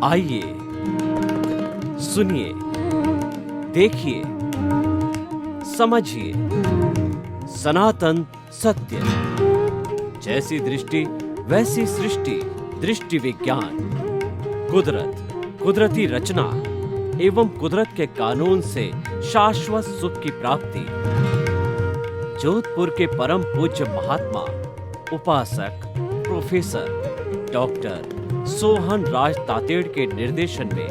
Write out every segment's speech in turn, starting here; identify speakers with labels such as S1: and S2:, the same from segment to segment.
S1: आइए सुनिए, देखिए, समझिए सनातन सत्य। जैसी दृष्टि वैसी सृष्टि, दृष्टि विज्ञान। कुदरत, कुदरती रचना एवं कुदरत के कानून से शाश्वत सुख की प्राप्ति। जोधपुर के परम पूज्य महात्मा उपासक प्रोफेसर डॉक्टर सोहन राज तातेड़ के निर्देशन में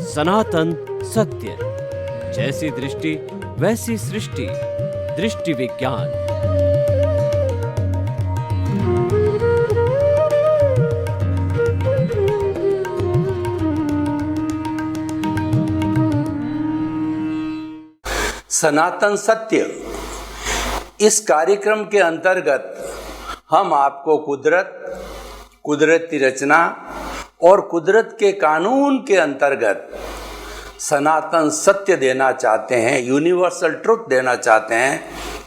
S1: सनातन सत्य। जैसी दृष्टि वैसी सृष्टि, दृष्टि विज्ञान।
S2: सनातन सत्य, इस कार्यक्रम के अंतर्गत हम आपको कुदरत, कुदरती रचना और कुदरत के कानून के अंतर्गत सनातन सत्य देना चाहते हैं, यूनिवर्सल ट्रुथ देना चाहते हैं,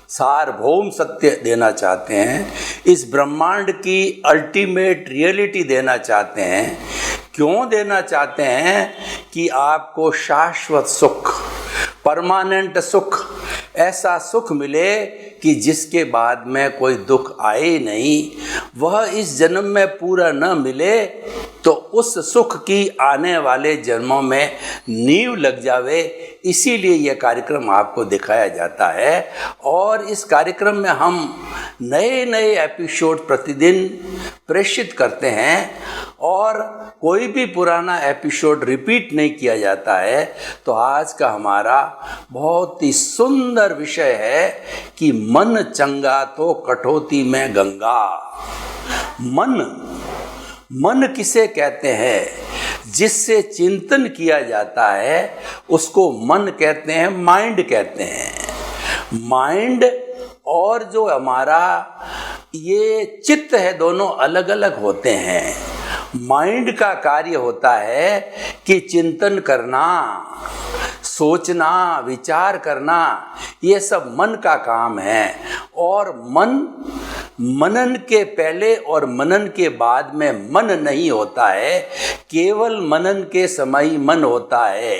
S2: सार्वभौम सत्य देना चाहते हैं, इस ब्रह्मांड की अल्टीमेट रियलिटी देना चाहते हैं। क्यों देना चाहते हैं? कि आपको शाश्वत सुख, परमानेंट सुख, ऐसा सुख मिले कि जिसके बाद में कोई दुख आए नहीं। वह इस जन्म में पूरा न मिले तो उस सुख की आने वाले जन्मों में नींव लग जावे। इसीलिए यह कार्यक्रम आपको दिखाया जाता है और इस कार्यक्रम में हम नए नए एपिसोड प्रतिदिन प्रेषित करते हैं और कोई भी पुराना एपिसोड रिपीट नहीं किया जाता है। तो आज का हमारा बहुत ही सुंदर विषय है कि मन चंगा तो कठौती में गंगा। मन किसे कहते हैं? जिससे चिंतन किया जाता है उसको मन कहते हैं, माइंड कहते हैं। माइंड और जो हमारा ये चित्त है, दोनों अलग अलग होते हैं। माइंड का कार्य होता है कि चिंतन करना, सोचना, विचार करना, ये सब मन का काम है। और मनन के पहले और मनन के बाद में मन नहीं होता है, केवल मनन के समय ही मन होता है।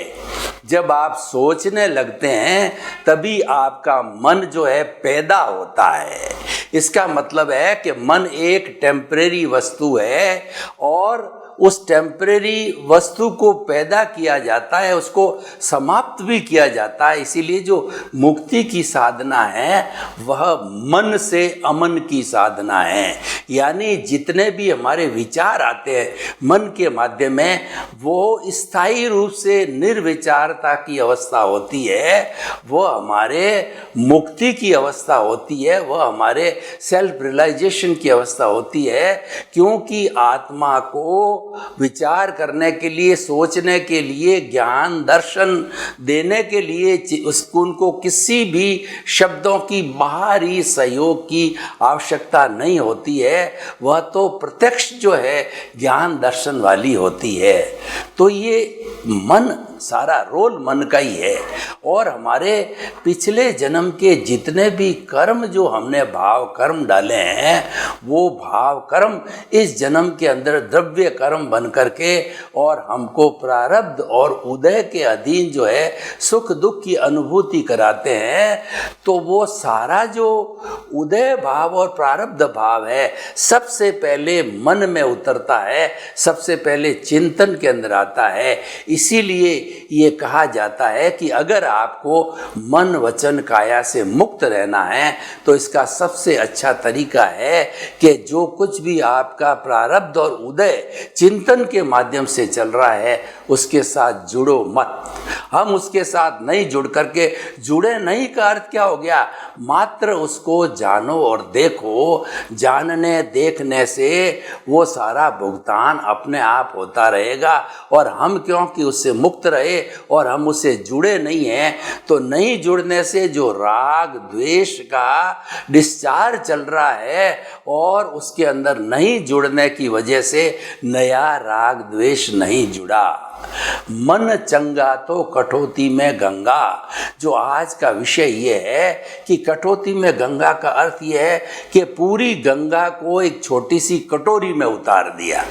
S2: जब आप सोचने लगते हैं तभी आपका मन जो है पैदा होता है। इसका मतलब है कि मन एक टेम्परेरी वस्तु है और उस टेम्परेरी वस्तु को पैदा किया जाता है, उसको समाप्त भी किया जाता है। इसीलिए जो मुक्ति की साधना है वह मन से अमन की साधना है। यानी जितने भी हमारे विचार आते हैं मन के माध्यम में, वो स्थायी रूप से निर्विचारता की अवस्था होती है, वह हमारे मुक्ति की अवस्था होती है, वह हमारे सेल्फ रियलाइजेशन की अवस्था होती है। क्योंकि आत्मा को विचार करने के लिए, सोचने के लिए, ज्ञान दर्शन देने के लिए उनको किसी भी शब्दों की बाहरी सहयोग की आवश्यकता नहीं होती है। वह तो प्रत्यक्ष जो है ज्ञान दर्शन वाली होती है। तो ये मन, सारा रोल मन का ही है। और हमारे पिछले जन्म के जितने भी कर्म जो हमने भाव कर्म डाले हैं, वो भाव कर्म इस जन्म के अंदर द्रव्य कर्म बन करके और हमको प्रारब्ध और उदय के अधीन जो है सुख दुख की अनुभूति कराते हैं। तो वो सारा जो उदय भाव और प्रारब्ध भाव है सबसे पहले मन में उतरता है, सबसे पहले चिंतन के अंदर आता है। इसीलिए ये कहा जाता है कि अगर आपको मन वचन काया से मुक्त रहना है तो इसका सबसे अच्छा तरीका है कि जो कुछ भी आपका प्रारब्ध और उदय चिंतन के माध्यम से चल रहा है उसके साथ जुड़ो मत। हम उसके साथ नहीं जुड़ करके, जुड़े नहीं का अर्थ क्या हो गया? मात्र उसको जानो और देखो। जानने देखने से वो सारा भुगतान अपने आप होता रहेगा। और हम क्योंकि उससे मुक्त रहे और हम उससे जुड़े नहीं हैं, तो नहीं जुड़ने से जो राग द्वेष का डिस्चार्ज चल रहा है और उसके अंदर नहीं जुड़ने की वजह से नया राग द्वेष नहीं जुड़ा। मन चंगा तो कटौती में गंगा। जो आज का विषय ये है कि कटौती में गंगा का अर्थ ये है कि पूरी गंगा को एक छोटी सी कटोरी में उतार दिया,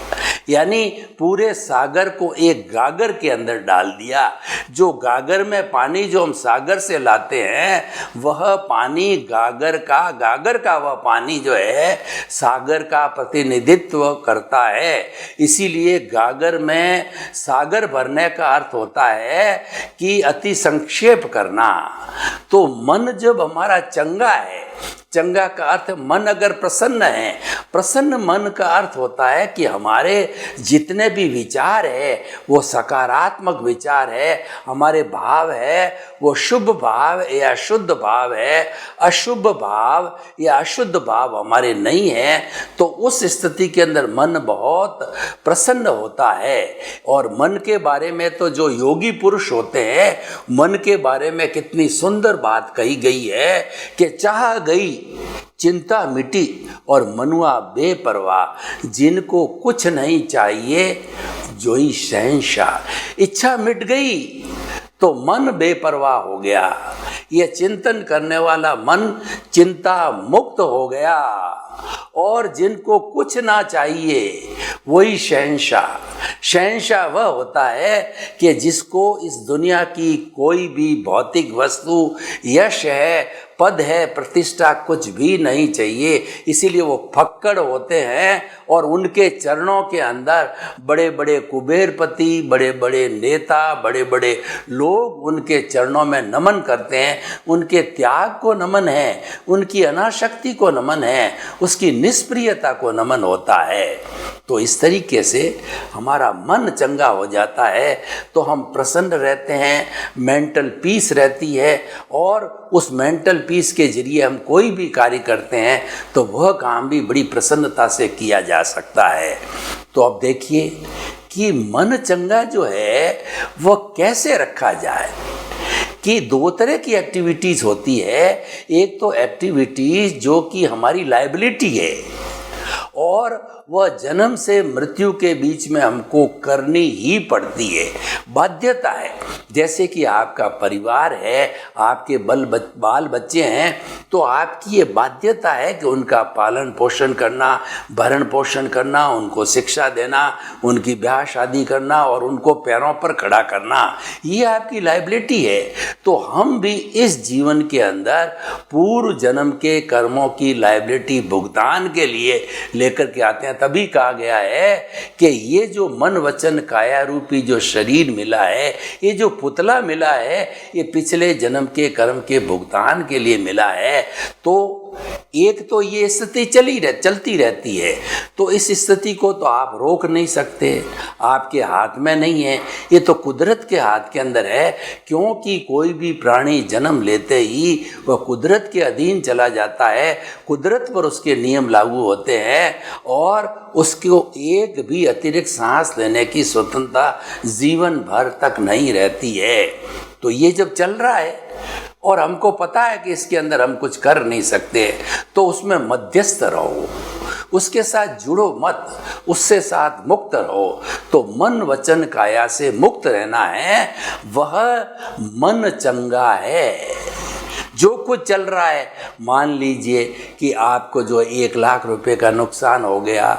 S2: यानी पूरे सागर को एक गागर के अंदर डाल दिया। जो गागर में पानी जो हम सागर से लाते हैं वह पानी गागर का वह पानी जो है सागर का प्रतिनिधित्व करता है। इसीलिए गागर में सागर भरने का अर्थ होता है कि अति संक्षेप करना। तो मन जब हमारा चंगा है, चंगा का अर्थ मन अगर प्रसन्न है, प्रसन्न मन का अर्थ होता है कि हमारे जितने भी विचार है वो सकारात्मक विचार है, हमारे भाव है वो शुभ भाव या शुद्ध भाव है, अशुभ भाव या अशुद्ध भाव हमारे नहीं है। तो उस स्थिति के अंदर मन बहुत प्रसन्न होता है। और मन के बारे में तो जो योगी पुरुष होते हैं, मन के बारे में कितनी सुंदर बात कही गई है कि चाह गई चिंता मिटी और मनुआ बेपरवाह, जिनको कुछ नहीं चाहिए जोई शहंशाह। इच्छा मिट गई तो मन बेपरवाह हो गया। यह चिंतन करने वाला मन चिंता मुक्त हो गया। और जिनको कुछ ना चाहिए वही शहंशाह। शहंशाह वह होता है कि जिसको इस दुनिया की कोई भी भौतिक वस्तु, यश है, पद है, प्रतिष्ठा कुछ भी नहीं चाहिए। इसीलिए वो फक्कड़ होते हैं और उनके चरणों के अंदर बड़े बड़े कुबेरपति, बड़े बड़े नेता, बड़े बड़े लोग उनके चरणों में नमन करते हैं। उनके त्याग को नमन है, उनकी अनाशक्ति को नमन है, उसकी निष्प्रियता को नमन होता है। तो इस तरीके से हमारा मन चंगा हो जाता है तो हम प्रसन्न रहते हैं, मेंटल पीस रहती है। और उस मेंटल पीस के जरिए हम कोई भी कार्य करते हैं तो वह काम भी बड़ी प्रसन्नता से किया जा सकता है। तो अब देखिए कि मन चंगा जो है वह कैसे रखा जाए। कि दो तरह की एक्टिविटीज़ होती है। एक तो एक्टिविटीज़ जो कि हमारी लायबिलिटी है और वह जन्म से मृत्यु के बीच में हमको करनी ही पड़ती है, बाध्यता है। जैसे कि आपका परिवार है, आपके बाल बच्चे हैं, तो आपकी ये बाध्यता है कि उनका पालन पोषण करना, भरण पोषण करना, उनको शिक्षा देना, उनकी ब्याह शादी करना और उनको पैरों पर खड़ा करना, ये आपकी लायबिलिटी है। तो हम भी इस जीवन के अंदर पूर्व जन्म के कर्मों की लायबिलिटी भुगतान के लिए लेकर के आते हैं। तभी कहा गया है कि ये जो मन वचन काया रूपी जो शरीर मिला है, ये जो पुतला मिला है, ये पिछले जन्म के कर्म के भुगतान के लिए मिला है। तो एक तो ये स्थिति चलती रहती है। तो इस स्थिति को तो आप रोक नहीं सकते, आपके हाथ में नहीं है, ये तो कुदरत के हाथ के अंदर है। क्योंकि कोई भी प्राणी जन्म लेते ही वह कुदरत के अधीन चला जाता है, कुदरत पर उसके नियम लागू होते हैं और उसको एक भी अतिरिक्त सांस लेने की स्वतंत्रता जीवन भर तक नहीं रहती है। तो ये जब चल रहा है और हमको पता है कि इसके अंदर हम कुछ कर नहीं सकते, तो उसमें मध्यस्थ रहो, उसके साथ जुड़ो मत, उससे साथ मुक्त रहो। तो मन वचन काया से मुक्त रहना है, वह मन चंगा है। जो कुछ चल रहा है, मान लीजिए कि आपको जो 1 लाख रुपए का नुकसान हो गया,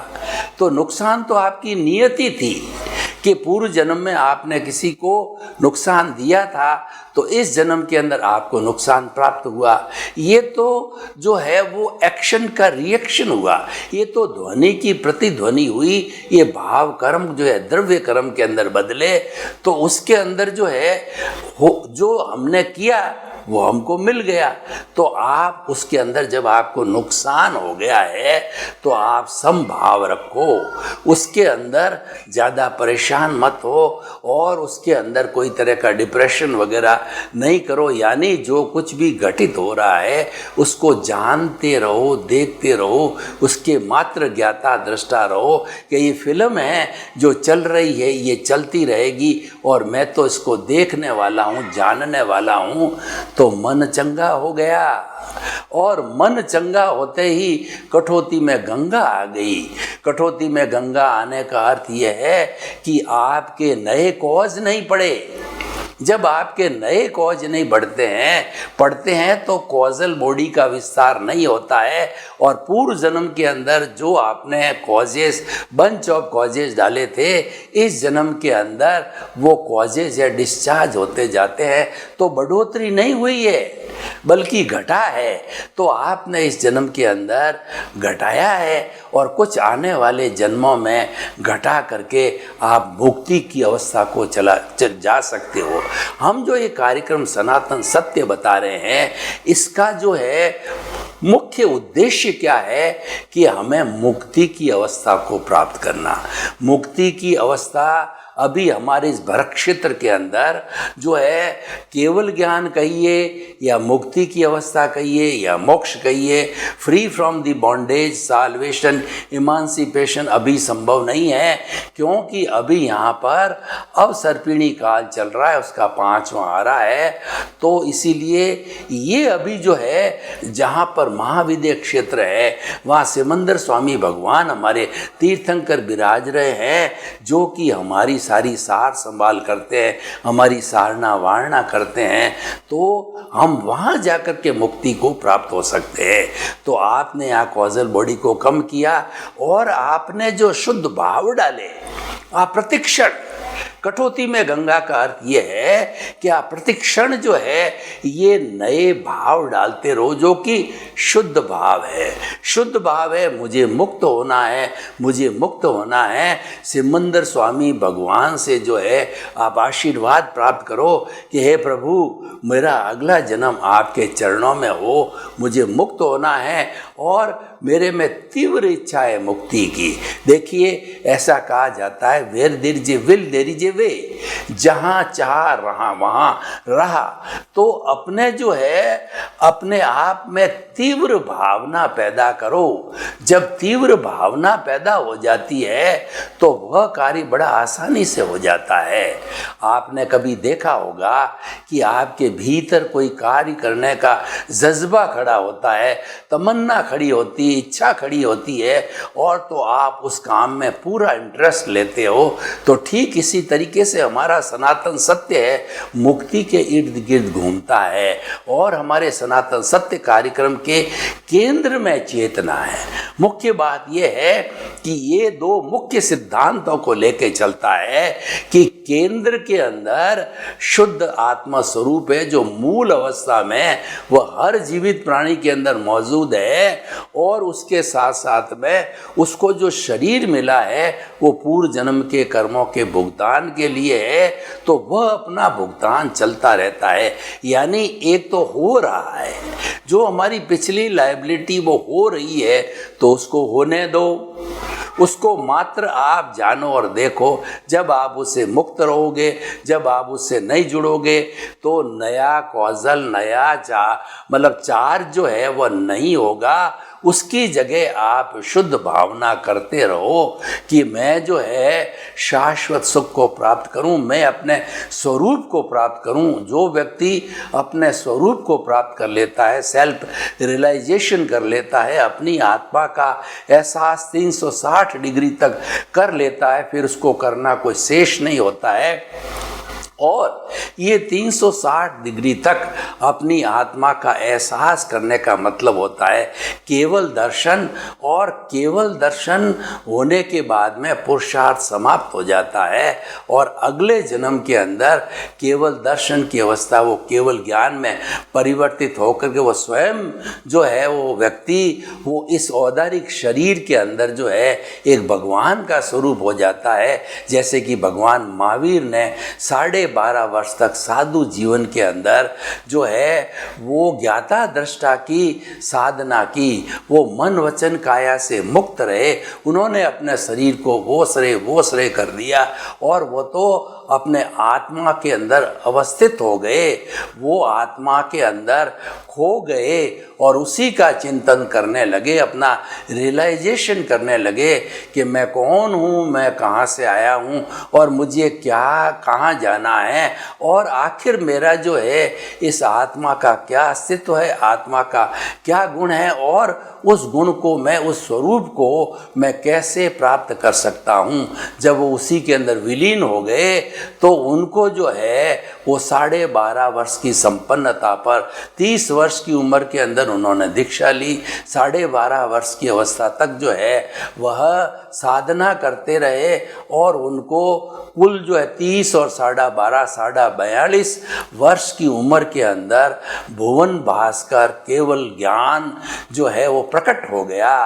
S2: तो नुकसान तो आपकी नियति थी कि पूर्व जन्म में आपने किसी को नुकसान दिया था, तो इस जन्म के अंदर आपको नुकसान प्राप्त हुआ। ये तो जो है वो एक्शन का रिएक्शन हुआ, ये तो ध्वनि की प्रतिध्वनि हुई। ये भाव कर्म जो है द्रव्य कर्म के अंदर बदले, तो उसके अंदर जो है जो हमने किया वो हमको मिल गया। तो आप उसके अंदर जब आपको नुकसान हो गया है तो आप समभाव रखो, उसके अंदर ज़्यादा परेशान मत हो और उसके अंदर कोई तरह का डिप्रेशन वगैरह नहीं करो। यानी जो कुछ भी घटित हो रहा है उसको जानते रहो, देखते रहो, उसके मात्र ज्ञाता दृष्टा रहो कि ये फिल्म है जो चल रही है, ये चलती रहेगी और मैं तो इसको देखने वाला हूँ, जानने वाला हूँ। तो मन चंगा हो गया, और मन चंगा होते ही कठौती में गंगा आ गई। कठौती में गंगा आने का अर्थ यह है कि आपके नए कॉज नहीं पड़े। जब आपके नए कॉज नहीं पढ़ते हैं तो कॉजल बॉडी का विस्तार नहीं होता है, और पूर्व जन्म के अंदर जो आपने कॉजेस, बंच ऑफ कॉजेस डाले थे, इस जन्म के अंदर वो कॉजेस या डिस्चार्ज होते जाते हैं, तो बढ़ोतरी नहीं हुई है बल्कि घटा है। तो आपने इस जन्म के अंदर घटाया है, और कुछ आने वाले जन्मों में घटा करके आप मुक्ति की अवस्था को जा सकते हो। हम जो ये कार्यक्रम सनातन सत्य बता रहे हैं, इसका जो है मुख्य उद्देश्य क्या है कि हमें मुक्ति की अवस्था को प्राप्त करना। मुक्ति की अवस्था अभी हमारे इस भरत क्षेत्र के अंदर जो है, केवल ज्ञान कहिए या मुक्ति की अवस्था कहिए या मोक्ष कहिए, free from the bondage, salvation, emancipation अभी संभव नहीं है, क्योंकि अभी यहाँ पर अवसर्पिणी काल चल रहा है, उसका 5वां आ रहा है। तो इसीलिए ये अभी जो है, जहाँ पर महाविद्य क्षेत्र है, वहाँ सिमंदर स्वामी भगवान हमारे तीर्थंकर विराज रहे हैं, जो कि हमारी सारी सार संभाल करते हैं, हमारी सारना वारणा करते हैं। तो हम वहाँ जाकर के मुक्ति को प्राप्त हो सकते हैं। तो आपने यहाँ कॉजल बॉडी को कम किया, और आपने जो शुद्ध भाव डाले, आप प्रतिक्षण, कठौती में गंगा का अर्थ ये है कि आप प्रतिक्षण जो है ये नए भाव डालते रहो, जो कि शुद्ध भाव है। शुद्ध भाव है मुझे मुक्त होना है, मुझे मुक्त होना है। सिमंदर स्वामी भगवान से जो है आप आशीर्वाद प्राप्त करो कि हे प्रभु, मेरा अगला जन्म आपके चरणों में हो, मुझे मुक्त होना है, और मेरे में तीव्र इच्छा है मुक्ति की। देखिए, ऐसा कहा जाता है, where there is a will there is a way, जहाँ चाह रहा वहाँ रहा। तो अपने जो है अपने आप में तीव्र भावना पैदा करो। जब तीव्र भावना पैदा हो जाती है तो वह कार्य बड़ा आसानी से हो जाता है। आपने कभी देखा होगा कि आपके भीतर कोई कार्य करने का जज्बा खड़ा होता है, तमन्ना खड़ी होती है, इच्छा खड़ी होती है, और तो आप उस काम में पूरा इंटरेस्ट लेते हो। तो ठीक इसी तरीके से हमारा सनातन सत्य है, मुक्ति के इर्द गिर्द घूमता है, और हमारे सनातन सत्य कार्यक्रम के केंद्र में चेतना है। मुख्य बात यह है कि ये दो मुख्य सिद्धांतों को लेके चलता है कि केंद्र के अंदर शुद्ध आत्मा स्वरूप है, जो मूल अवस्था में वह हर जीवित प्राणी के अंदर मौजूद है, और उसके साथ साथ में उसको जो शरीर मिला है वो पूर्व जन्म के कर्मों के भुगतान के लिए है। तो वह अपना भुगतान चलता रहता है, यानी एक तो हो रहा है, जो हमारी पिछली लायबिलिटी वो हो रही है, तो उसको होने दो, उसको मात्र आप जानो और देखो। जब आप उससे मुक्त रहोगे, जब आप उससे नहीं जुड़ोगे, तो नया कॉजल, नया चार्ज जो है वह नहीं होगा। उसकी जगह आप शुद्ध भावना करते रहो कि मैं जो है शाश्वत सुख को प्राप्त करूं, मैं अपने स्वरूप को प्राप्त करूं। जो व्यक्ति अपने स्वरूप को प्राप्त कर लेता है, सेल्फ रियलाइजेशन कर लेता है, अपनी आत्मा का एहसास 360 डिग्री तक कर लेता है, फिर उसको करना कोई शेष नहीं होता है। और ये 360 डिग्री तक अपनी आत्मा का एहसास करने का मतलब होता है केवल दर्शन, और केवल दर्शन होने के बाद में पुरुषार्थ समाप्त हो जाता है, और अगले जन्म के अंदर केवल दर्शन की अवस्था वो केवल ज्ञान में परिवर्तित होकर के वो स्वयं जो है वो व्यक्ति वो इस औदारिक शरीर के अंदर जो है एक भगवान का स्वरूप हो जाता है। जैसे कि भगवान महावीर ने 12.5 वर्ष तक साधु जीवन के अंदर जो है वो ज्ञाता दृष्टा की साधना की, वो मन वचन काया से मुक्त रहे। उन्होंने अपने शरीर को वो श्रेय कर दिया, और वो तो अपने आत्मा के अंदर अवस्थित हो गए, वो आत्मा के अंदर खो गए, और उसी का चिंतन करने लगे, अपना रियलाइजेशन करने लगे कि मैं कौन हूँ, मैं कहाँ से आया हूँ, और मुझे क्या कहाँ जाना है और आखिर मेरा जो है इस आत्मा का क्या अस्तित्व है, आत्मा का क्या गुण है और उस गुण को मैं, उस स्वरूप को मैं कैसे प्राप्त कर सकता हूँ। जब वो उसी के अंदर विलीन हो गए तो उनको जो है वो 12.5 वर्ष की संपन्नता पर 30 वर्ष की उम्र के अंदर उन्होंने दीक्षा ली। 12.5 वर्ष की अवस्था तक जो है वह साधना करते रहे और उनको कुल जो है 30 और 12.5 42 वर्ष की उम्र के अंदर भुवन भास्कर केवल ज्ञान जो है वो प्रकट हो गया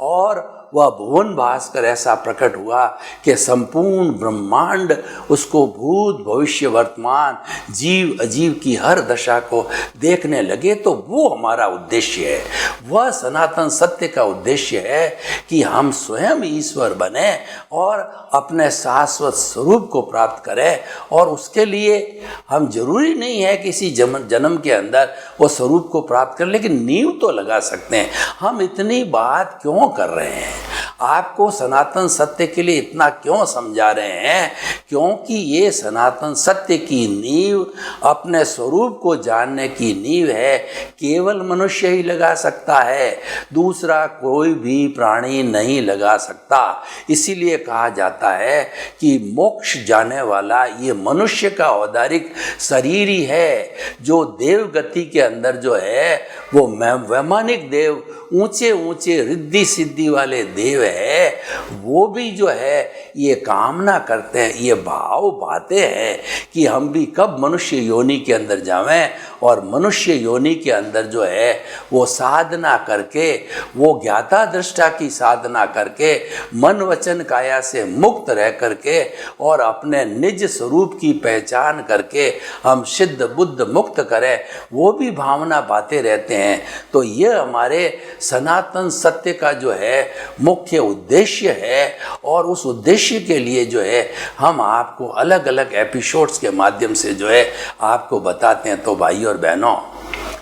S2: और वह भुवन भास्कर ऐसा प्रकट हुआ कि संपूर्ण ब्रह्मांड उसको भूत भविष्य वर्तमान जीव अजीव की हर दशा को देखने लगे। तो वो हमारा उद्देश्य है, वह सनातन सत्य का उद्देश्य है कि हम स्वयं ईश्वर बने और अपने शाश्वत स्वरूप को प्राप्त करें। और उसके लिए हम जरूरी नहीं है किसी जन्म के अंदर वो स्वरूप को प्राप्त करें, लेकिन नींव तो लगा सकते हैं। हम इतनी बात क्यों कर रहे हैं, आपको सनातन सत्य के लिए इतना क्यों समझा रहे हैं? क्योंकि ये सनातन सत्य की नींव अपने स्वरूप को जानने की नींव है। केवल मनुष्य ही लगा सकता है, दूसरा कोई भी प्राणी नहीं लगा सकता। इसीलिए कहा जाता है कि मोक्ष जाने वाला ये मनुष्य का औदारिक शरीर ही है। जो देव गति के अंदर जो है वो वैमानिक देव, ऊंचे ऊंचे रिद्धि सिद्धि वाले देव है, वो भी जो है ये कामना करते हैं, ये भाव भाते हैं कि हम भी कब मनुष्य योनि के अंदर जावें और मनुष्य योनि के अंदर जो है वो साधना करके, वो ज्ञाता दृष्टा की साधना करके, मन वचन काया से मुक्त रह करके और अपने निज स्वरूप की पहचान करके हम सिद्ध बुद्ध मुक्त करें, वो भी भावना बातें रहते हैं। तो ये हमारे सनातन सत्य का जो है मुख्य उद्देश्य है और उस उद्देश्य के लिए जो है हम आपको अलग अलग एपिसोड्स के माध्यम से जो है आपको बताते हैं। तो भाई और बहनों,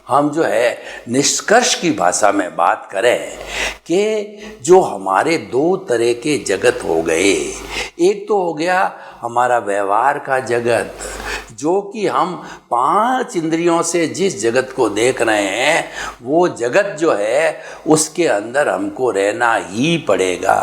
S2: हम जो है निष्कर्ष की भाषा में बात करें कि जो हमारे 2 तरह के जगत हो गए, एक तो हो गया हमारा व्यवहार का जगत, जो कि हम 5 इंद्रियों से जिस जगत को देख रहे हैं वो जगत जो है उसके अंदर हमको रहना ही पड़ेगा।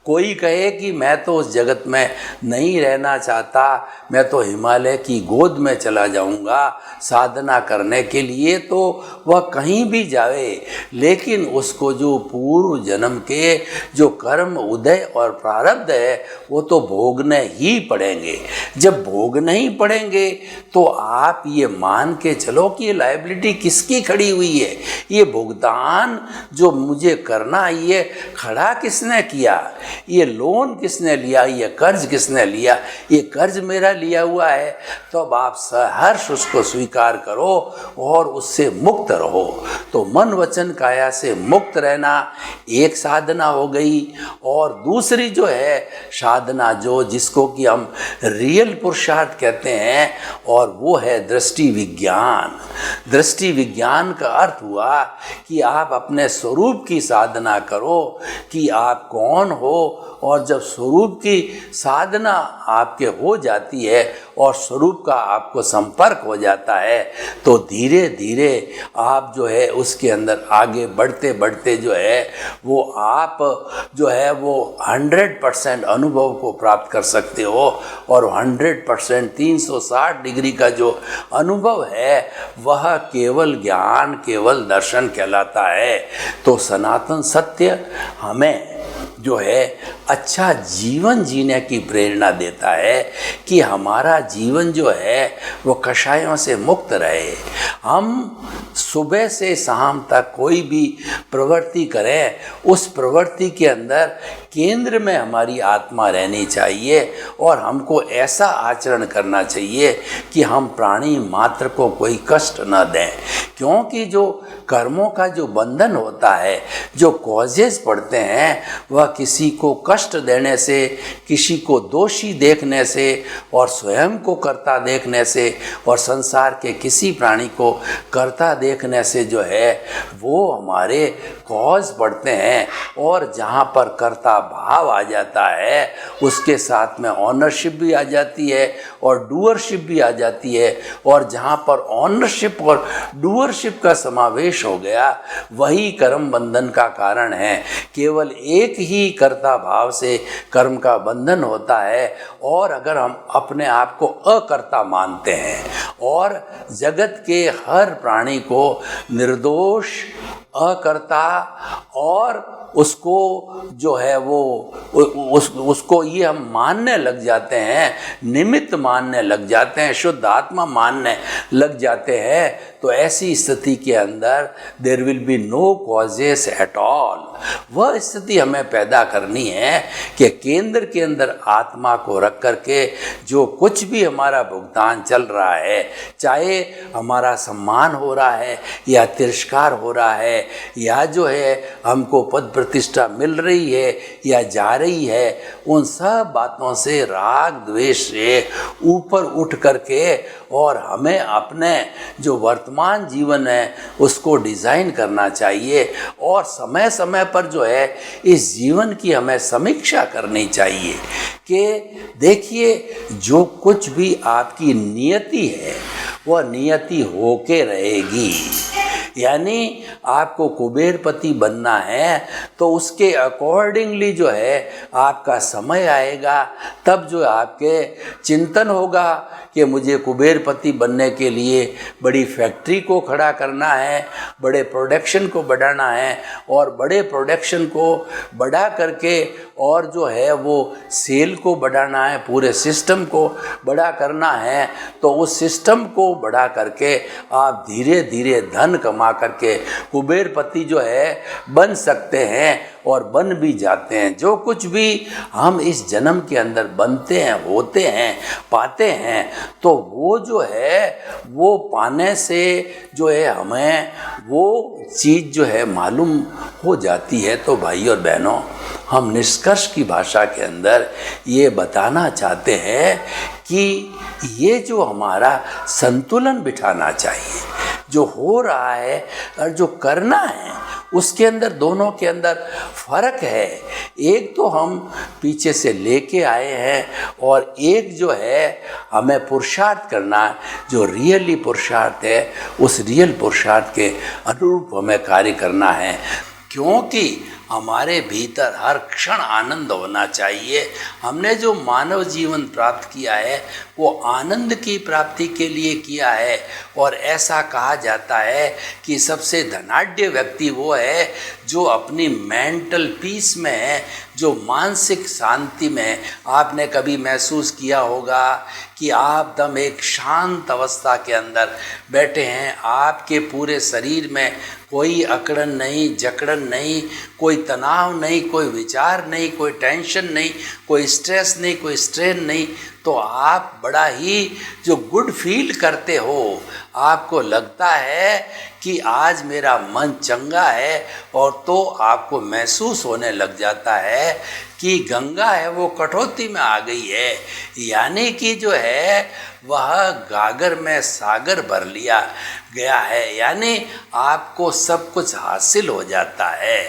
S2: कोई कहे कि मैं तो उस जगत में नहीं रहना चाहता, मैं तो हिमालय की गोद में चला जाऊंगा साधना करने के लिए, तो वह कहीं भी जावे, लेकिन उसको जो पूर्व जन्म के जो कर्म उदय और प्रारब्ध है वो तो भोगने ही पड़ेंगे। जब भोगने ही पड़ेंगे तो आप ये मान के चलो कि ये लायबिलिटी किसकी खड़ी हुई है, ये भुगतान जो मुझे करना ये खड़ा किसने किया, ये लोन किसने लिया, ये कर्ज किसने लिया, ये कर्ज मेरा लिया हुआ है। तो अब आप सहर्ष उसको स्वीकार करो और उससे मुक्त रहो। तो मन वचन काया से मुक्त रहना एक साधना हो गई। और दूसरी जो है साधना जो जिसको कि हम रियल पुरुषार्थ कहते हैं, और वो है दृष्टि विज्ञान। दृष्टि विज्ञान का अर्थ हुआ कि आप अपने स्वरूप की साधना करो कि आप कौन हो, और जब स्वरूप की साधना आपके हो जाती है और स्वरूप का आपको संपर्क हो जाता है तो धीरे धीरे आप जो है उसके अंदर आगे बढ़ते बढ़ते जो है वो आप जो है वो 100% अनुभव को प्राप्त कर सकते हो। और 100% 360 डिग्री का जो अनुभव है वह केवल ज्ञान, केवल दर्शन कहलाता है। तो सनातन सत्य हमें जो है अच्छा जीवन जीने की प्रेरणा देता है कि हमारा जीवन जो है वो कषायों से मुक्त रहे। हम सुबह से शाम तक कोई भी प्रवृत्ति करें, उस प्रवृत्ति के अंदर केंद्र में हमारी आत्मा रहनी चाहिए और हमको ऐसा आचरण करना चाहिए कि हम प्राणी मात्र को कोई कष्ट न दें। क्योंकि जो कर्मों का जो बंधन होता है, जो कॉजेज पड़ते हैं, वह किसी को कष्ट देने से, किसी को दोषी देखने से और स्वयं को कर्ता देखने से और संसार के किसी प्राणी को कर्ता देखने से जो है वो हमारे कॉज पड़ते हैं। और जहाँ पर कर्ता भाव आ जाता है उसके साथ में ऑनरशिप भी आ जाती है और डूअरशिप भी आ जाती है। और जहाँ पर ऑनरशिप और डूअरशिप का समावेश हो गया वही कर्म बंधन का कारण है। केवल एक ही कर्ता भाव से कर्म का बंधन होता है। और अगर हम अपने आप को अकर्ता मानते हैं और जगत के हर प्राणी को निर्दोष, अकर्ता और उसको जो है वो उसको ये हम मानने लग जाते हैं, निमित्त मानने लग जाते हैं, शुद्ध आत्मा मानने लग जाते हैं, तो ऐसी स्थिति के अंदर there will be no causes at all. वह स्थिति हमें पैदा करनी है कि केंद्र के अंदर आत्मा को रख करके जो कुछ भी हमारा भुगतान चल रहा है, चाहे हमारा सम्मान हो रहा है या तिरस्कार हो रहा है या जो है हमको पद प्रतिष्ठा मिल रही है या जा रही है, उन सब बातों से राग द्वेष से ऊपर उठ करके और हमें अपने जो वर्तमान जीवन है उसको डिज़ाइन करना चाहिए। और समय समय पर जो है इस जीवन की हमें समीक्षा करनी चाहिए कि देखिए जो कुछ भी आपकी नियति है वह नियति होके रहेगी। यानी आपको कुबेरपति बनना है तो उसके अकॉर्डिंगली जो है आपका समय आएगा, तब जो आपके चिंतन होगा कि मुझे कुबेरपति बनने के लिए बड़ी फैक्ट्री को खड़ा करना है, बड़े प्रोडक्शन को बढ़ाना है और बड़े प्रोडक्शन को बढ़ा करके और जो है वो सेल को बढ़ाना है, पूरे सिस्टम को बड़ा करना है। तो उस सिस्टम को बढ़ा करके आप धीरे धीरे धन कमा करके कुबेरपति जो है बन सकते हैं और बन भी जाते हैं। जो कुछ भी हम इस जन्म के अंदर बनते हैं, होते हैं, पाते हैं, तो वो जो है वो पाने से जो है हमें वो चीज़ जो है मालूम हो जाती है। तो भाई और बहनों, हम निष्कर्ष की भाषा के अंदर ये बताना चाहते हैं कि ये जो हमारा संतुलन बिठाना चाहिए, जो हो रहा है और जो करना है, उसके अंदर दोनों के अंदर फर्क है। एक तो हम पीछे से लेके आए हैं और एक जो है हमें पुरुषार्थ करना, जो रियली पुरुषार्थ है उस रियल पुरुषार्थ के अनुरूप हमें कार्य करना है। क्योंकि हमारे भीतर हर क्षण आनंद होना चाहिए। हमने जो मानव जीवन प्राप्त किया है वो आनंद की प्राप्ति के लिए किया है। और ऐसा कहा जाता है कि सबसे धनाढ्य व्यक्ति वो है जो अपनी मेंटल पीस में है, जो मानसिक शांति में। आपने कभी महसूस किया होगा कि आप दम एक शांत अवस्था के अंदर बैठे हैं, आपके पूरे शरीर में कोई अकड़न नहीं, जकड़न नहीं, कोई तनाव नहीं, कोई विचार नहीं, कोई टेंशन नहीं, कोई स्ट्रेस नहीं, कोई स्ट्रेन नहीं, तो आप बड़ा ही जो गुड फील करते हो। आपको लगता है कि आज मेरा मन चंगा है और तो आपको महसूस होने लग जाता है कि गंगा है वो कटौती में आ गई है, यानी कि जो है वह गागर में सागर भर लिया गया है, यानी आपको सब कुछ हासिल हो जाता है।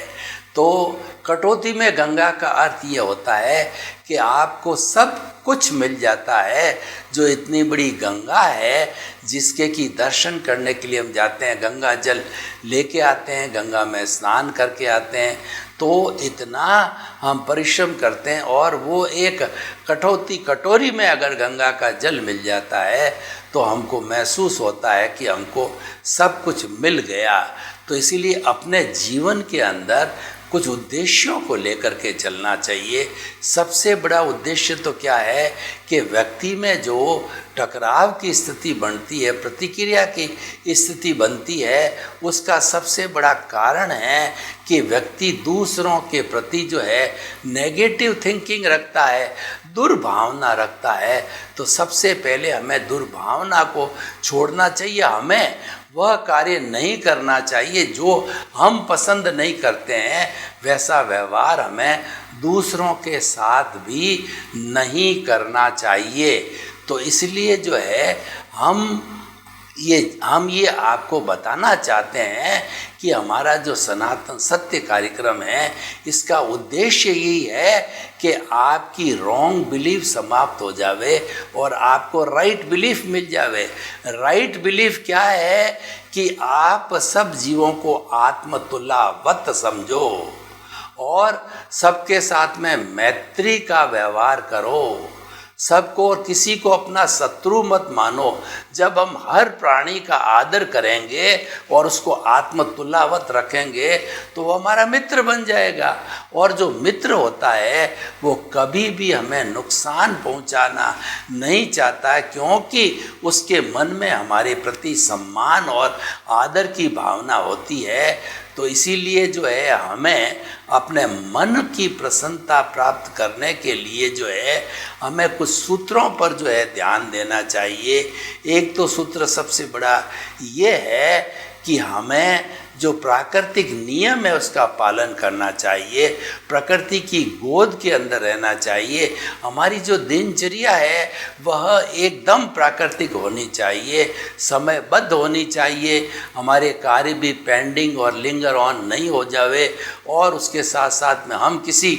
S2: तो कटौती में गंगा का अर्थ ये होता है कि आपको सब कुछ मिल जाता है। जो इतनी बड़ी गंगा है जिसके की दर्शन करने के लिए हम जाते हैं, गंगा जल लेके आते हैं, गंगा में स्नान करके आते हैं, तो इतना हम परिश्रम करते हैं और वो एक कटोरी में अगर गंगा का जल मिल जाता है तो हमको महसूस होता है कि हमको सब कुछ मिल गया। तो इसीलिए अपने जीवन के अंदर कुछ उद्देश्यों को लेकर के चलना चाहिए। सबसे बड़ा उद्देश्य तो क्या है कि व्यक्ति में जो टकराव की स्थिति बनती है, प्रतिक्रिया की स्थिति बनती है, उसका सबसे बड़ा कारण है कि व्यक्ति दूसरों के प्रति जो है नेगेटिव थिंकिंग रखता है, दुर्भावना रखता है। तो सबसे पहले हमें दुर्भावना को छोड़ना चाहिए। हमें वह कार्य नहीं करना चाहिए जो हम पसंद नहीं करते हैं, वैसा व्यवहार हमें दूसरों के साथ भी नहीं करना चाहिए। तो इसलिए जो है हम ये आपको बताना चाहते हैं कि हमारा जो सनातन सत्य कार्यक्रम है, इसका उद्देश्य यही है कि आपकी रॉन्ग बिलीफ समाप्त हो जावे और आपको राइट बिलीफ मिल जावे। राइट बिलीफ क्या है कि आप सब जीवों को आत्मतुल्यवत समझो और सबके साथ में मैत्री का व्यवहार करो, सबको और किसी को अपना शत्रु मत मानो। जब हम हर प्राणी का आदर करेंगे और उसको आत्मतुल्यवत रखेंगे तो वो हमारा मित्र बन जाएगा। और जो मित्र होता है वो कभी भी हमें नुकसान पहुंचाना नहीं चाहता है, क्योंकि उसके मन में हमारे प्रति सम्मान और आदर की भावना होती है। तो इसीलिए जो है हमें अपने मन की प्रसन्नता प्राप्त करने के लिए जो है हमें कुछ सूत्रों पर जो है ध्यान देना चाहिए। एक तो सूत्र सबसे बड़ा ये है कि हमें जो प्राकृतिक नियम है उसका पालन करना चाहिए, प्रकृति की गोद के अंदर रहना चाहिए। हमारी जो दिनचर्या है वह एकदम प्राकृतिक होनी चाहिए, समयबद्ध होनी चाहिए। हमारे कार्य भी पेंडिंग और लिंगर ऑन नहीं हो जावे और उसके साथ साथ में हम किसी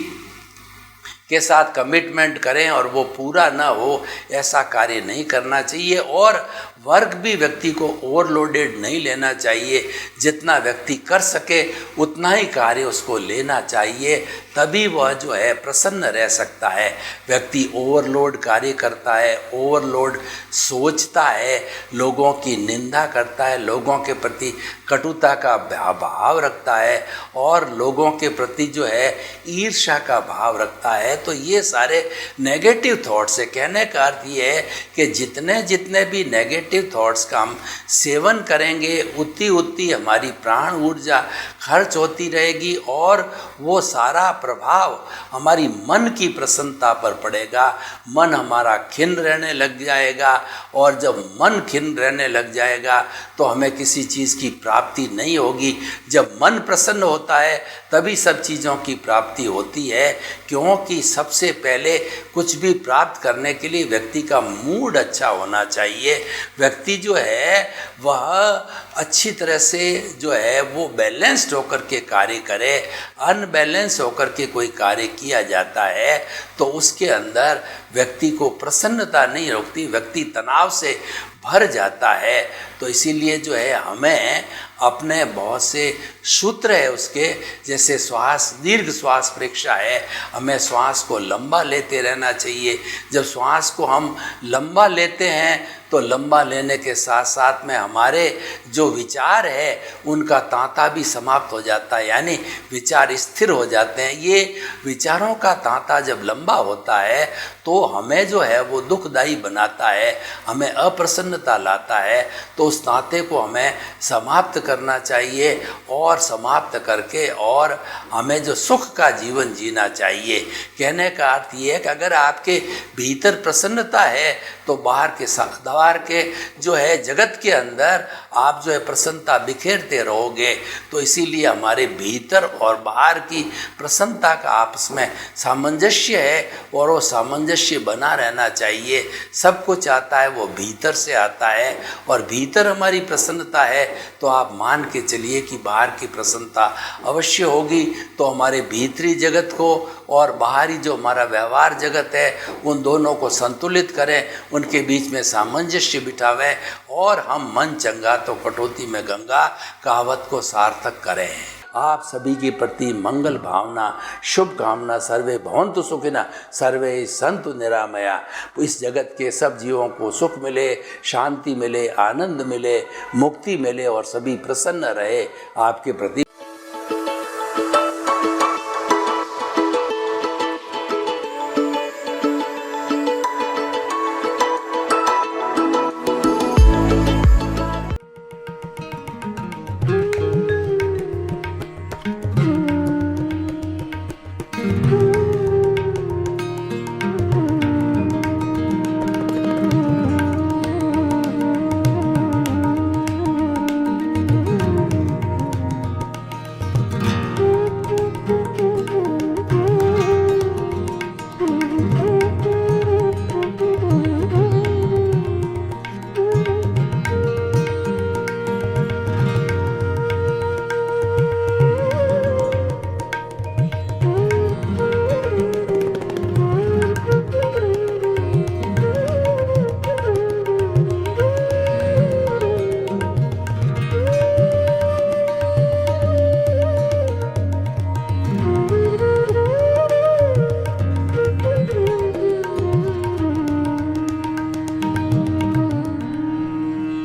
S2: के साथ कमिटमेंट करें और वो पूरा ना हो, ऐसा कार्य नहीं करना चाहिए। और वर्क भी व्यक्ति को ओवरलोडेड नहीं लेना चाहिए, जितना व्यक्ति कर सके उतना ही कार्य उसको लेना चाहिए, तभी वह जो है प्रसन्न रह सकता है। व्यक्ति ओवरलोड कार्य करता है, ओवरलोड सोचता है, लोगों की निंदा करता है, लोगों के प्रति कटुता का भाव रखता है और लोगों के प्रति जो है ईर्ष्या का भाव रखता है। तो ये सारे नेगेटिव थॉट्स है। कहने का अर्थ ये है कि जितने जितने भी नेगेटिव थॉट्स का हम सेवन करेंगे उतनी हमारी प्राण ऊर्जा खर्च होती रहेगी और वो सारा प्रभाव हमारी मन की प्रसन्नता पर पड़ेगा। मन हमारा खिन्न रहने लग जाएगा और जब मन खिन्न रहने लग जाएगा तो हमें किसी चीज़ की प्राप्ति नहीं होगी। जब मन प्रसन्न होता है तभी सब चीज़ों की प्राप्ति होती है, क्योंकि सबसे पहले कुछ भी प्राप्त करने के लिए व्यक्ति का मूड अच्छा होना चाहिए। व्यक्ति जो है वह अच्छी तरह से जो है वो बैलेंस्ड होकर के कार्य करे। अनबैलेंस होकर के कोई कार्य किया जाता है तो उसके अंदर व्यक्ति को प्रसन्नता नहीं होती, व्यक्ति तनाव से भर जाता है। तो इसीलिए जो है हमें अपने बहुत से सूत्र है उसके, जैसे श्वास, दीर्घ श्वास परीक्षा है, हमें श्वास को लंबा लेते रहना चाहिए। जब श्वास को हम लंबा लेते हैं तो लंबा लेने के साथ साथ में हमारे जो विचार है उनका तांता भी समाप्त हो जाता है, यानी विचार स्थिर हो जाते हैं। ये विचारों का तांता जब लंबा होता है तो हमें जो है वो दुखदायी बनाता है, हमें अप्रसन्नता लाता है। तो उस तांते को हमें समाप्त करना चाहिए और समाप्त करके और हमें जो सुख का जीवन जीना चाहिए। कहने का अर्थ ये है कि अगर आपके भीतर प्रसन्नता है तो बाहर के जो है जगत के अंदर आप जो है प्रसन्नता बिखेरते रहोगे। तो इसीलिए हमारे भीतर और बाहर की प्रसन्नता का आपस में सामंजस्य है और वो सामंजस्य बना रहना चाहिए। सब कुछ आता है वो भीतर से आता है और भीतर हमारी प्रसन्नता है तो आप मान के चलिए कि बाहर की प्रसन्नता अवश्य होगी। तो हमारे भीतरी जगत को और बाहरी जो हमारा व्यवहार जगत है उन दोनों को संतुलित करें, उनके बीच में सामंजस्य बिठावें और हम मन चंगा तो कटौती में गंगा कहावत को सार्थक करें। आप सभी के प्रति मंगल भावना, शुभ कामना। सर्वे भवन्तु सुखिनः, सर्वे सन्तु निरामया। इस जगत के सब जीवों को सुख मिले, शांति मिले, आनंद मिले, मुक्ति मिले और सभी प्रसन्न रहे। आपके प्रति